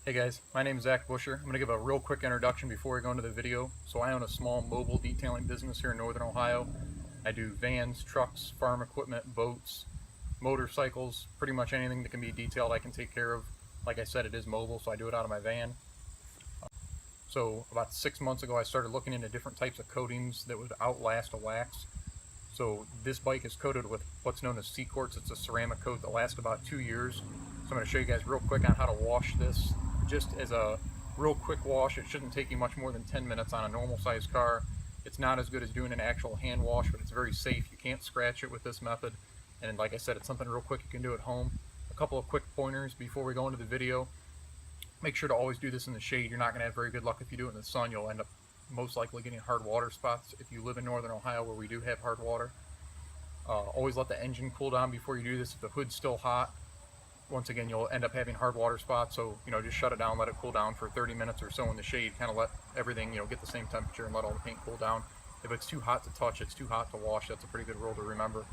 Hey guys, my name is Zach Busher. I'm going to give a real quick introduction before we go into the video. So I own a small mobile detailing business here in Northern Ohio. I do vans, trucks, farm equipment, boats, motorcycles, pretty much anything that can be detailed I can take care of. Like I said, it is mobile, so I do it out of my van. So about 6 months ago I started looking into different types of coatings that would outlast a wax. So this bike is coated with what's known as C-Quartz. It's a ceramic coat that lasts about 2 years. So I'm going to show you guys real quick on how to wash this. Just as a real quick wash, it shouldn't take you much more than 10 minutes on a normal sized car. It's not as good as doing an actual hand wash, but it's very safe. You can't scratch it with this method. And like I said, it's something real quick you can do at home. A couple of quick pointers before we go into the video. Make sure to always do this in the shade. You're not going to have very good luck if you do it in the sun. You'll end up most likely getting hard water spots if you live in Northern Ohio where we do have hard water. Always let the engine cool down before you do this. If the hood's still hot, once again, you'll end up having hard water spots. So, just shut it down, let it cool down for 30 minutes or so in the shade. Kind of let everything, get the same temperature and let all the paint cool down. If it's too hot to touch, it's too hot to wash. That's a pretty good rule to remember.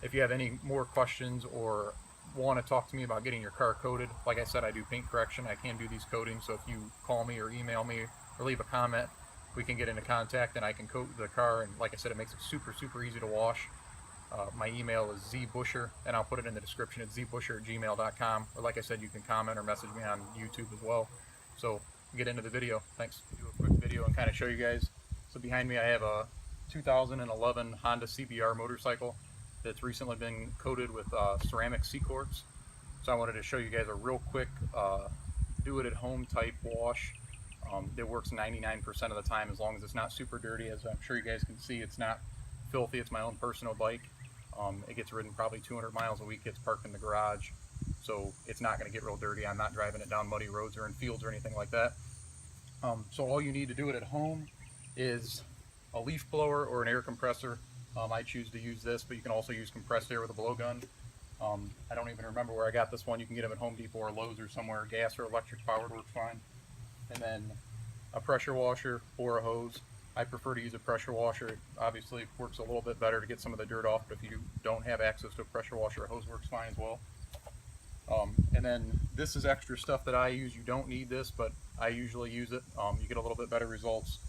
If you have any more questions or want to talk to me about getting your car coated, like I said, I do paint correction. I can do these coatings. So if you call me or email me or leave a comment, we can get into contact and I can coat the car. And like I said, it makes it super easy to wash. My email is zbusher, and I'll put it in the description. It's zbusher@gmail.com. Or like I said, you can comment or message me on YouTube as well. So get into the video. Thanks. Do a quick video and kind of show you guys. So behind me I have a 2011 Honda CBR motorcycle that's recently been coated with ceramic C-Quartz. So I wanted to show you guys a real quick do it at home type wash. It works 99% of the time as long as it's not super dirty. As I'm sure you guys can see, it's not filthy. It's my own personal bike. It gets ridden probably 200 miles a week. It's parked in the garage, so it's not going to get real dirty. I'm not driving it down muddy roads or in fields or anything like that. So all you need to do it at home is a leaf blower or an air compressor. I choose to use this, but you can also use compressed air with a blowgun. I don't even remember where I got this one. You can get them at Home Depot or Lowe's or somewhere. Gas or electric powered works fine. And then a pressure washer or a hose. I prefer to use a pressure washer. It obviously works a little bit better to get some of the dirt off, but if you don't have access to a pressure washer, a hose works fine as well. And then this is extra stuff that I use. You don't need this, but I usually use it. You get a little bit better results.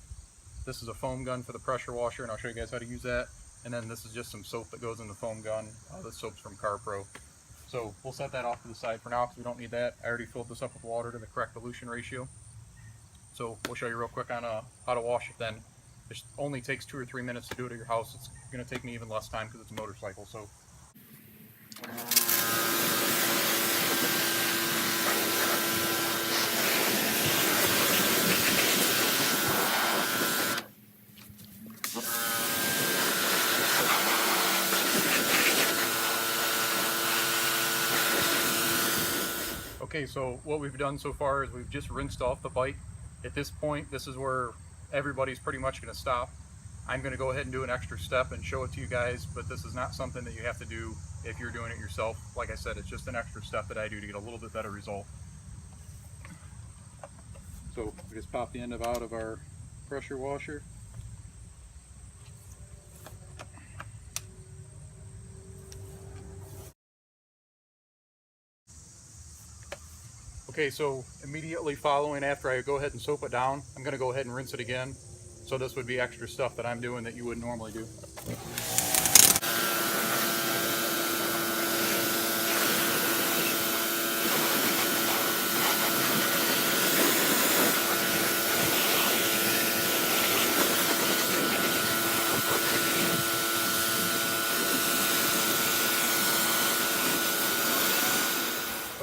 This is a foam gun for the pressure washer, and I'll show you guys how to use that. And then this is just some soap that goes in the foam gun. This soap's from CarPro. So we'll set that off to the side for now because we don't need that. I already filled this up with water to the correct dilution ratio. So we'll show you real quick on how to wash it then. It only takes 2 or 3 minutes to do it at your house. It's going to take me even less time because it's a motorcycle. So okay, so what we've done so far is we've just rinsed off the bike. At this point, this is where everybody's pretty much going to stop. I'm going to go ahead and do an extra step and show it to you guys, but this is not something that you have to do if you're doing it yourself. Like I said, it's just an extra step that I do to get a little bit better result. So we just pop the end out of our pressure washer. Okay, so immediately following after I go ahead and soap it down, I'm going to go ahead and rinse it again. So this would be extra stuff that I'm doing that you wouldn't normally do.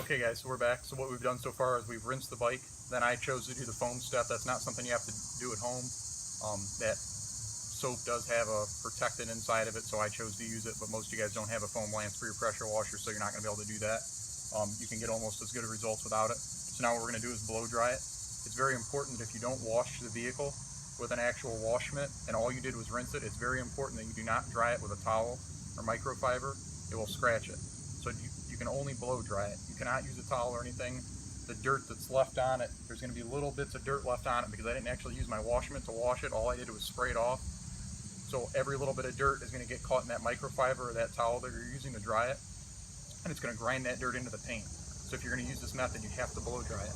Okay guys, so we're back. So what we've done so far is we've rinsed the bike. Then I chose to do the foam step. That's not something you have to do at home. That soap does have a protectant inside of it, so I chose to use it, but most of you guys don't have a foam lance for your pressure washer, so you're not going to be able to do that. You can get almost as good of results without it. So now what we're going to do is blow dry it. It's very important that if you don't wash the vehicle with an actual wash mitt and all you did was rinse it, it's very important that you do not dry it with a towel or microfiber. It will scratch it. So you can only blow dry it. You cannot use a towel or anything. The dirt that's left on it, there's going to be little bits of dirt left on it because I didn't actually use my wash mitt to wash it. All I did was spray it off. So every little bit of dirt is going to get caught in that microfiber or that towel that you're using to dry it, and it's going to grind that dirt into the paint. So if you're going to use this method, you have to blow dry it.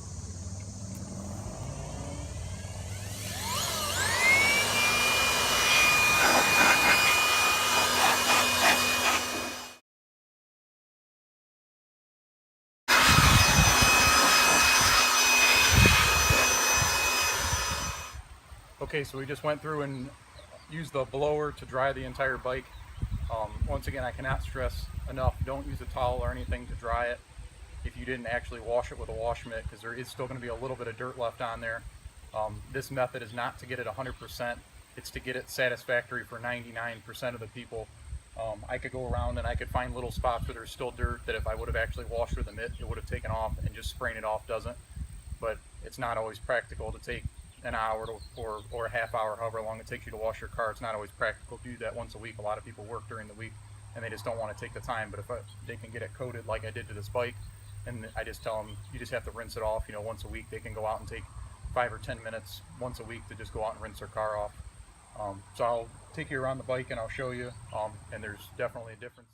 Okay, so we just went through and used the blower to dry the entire bike. Once again, I cannot stress enough, don't use a towel or anything to dry it if you didn't actually wash it with a wash mitt, because there is still going to be a little bit of dirt left on there. This method is not to get it 100%, it's to get it satisfactory for 99% of the people. I could go around and I could find little spots where there's still dirt that if I would have actually washed with a mitt, it would have taken off, and just spraying it off doesn't. But it's not always practical to take an hour or a half hour, however long it takes you to wash your car. It's not always practical to do that once a week. A lot of people work during the week and they just don't want to take the time. But if they can get it coated like I did to this bike, and I just tell them you just have to rinse it off, once a week, they can go out and take 5 or 10 minutes once a week to just go out and rinse their car off. So I'll take you around the bike and I'll show you, and there's definitely a difference.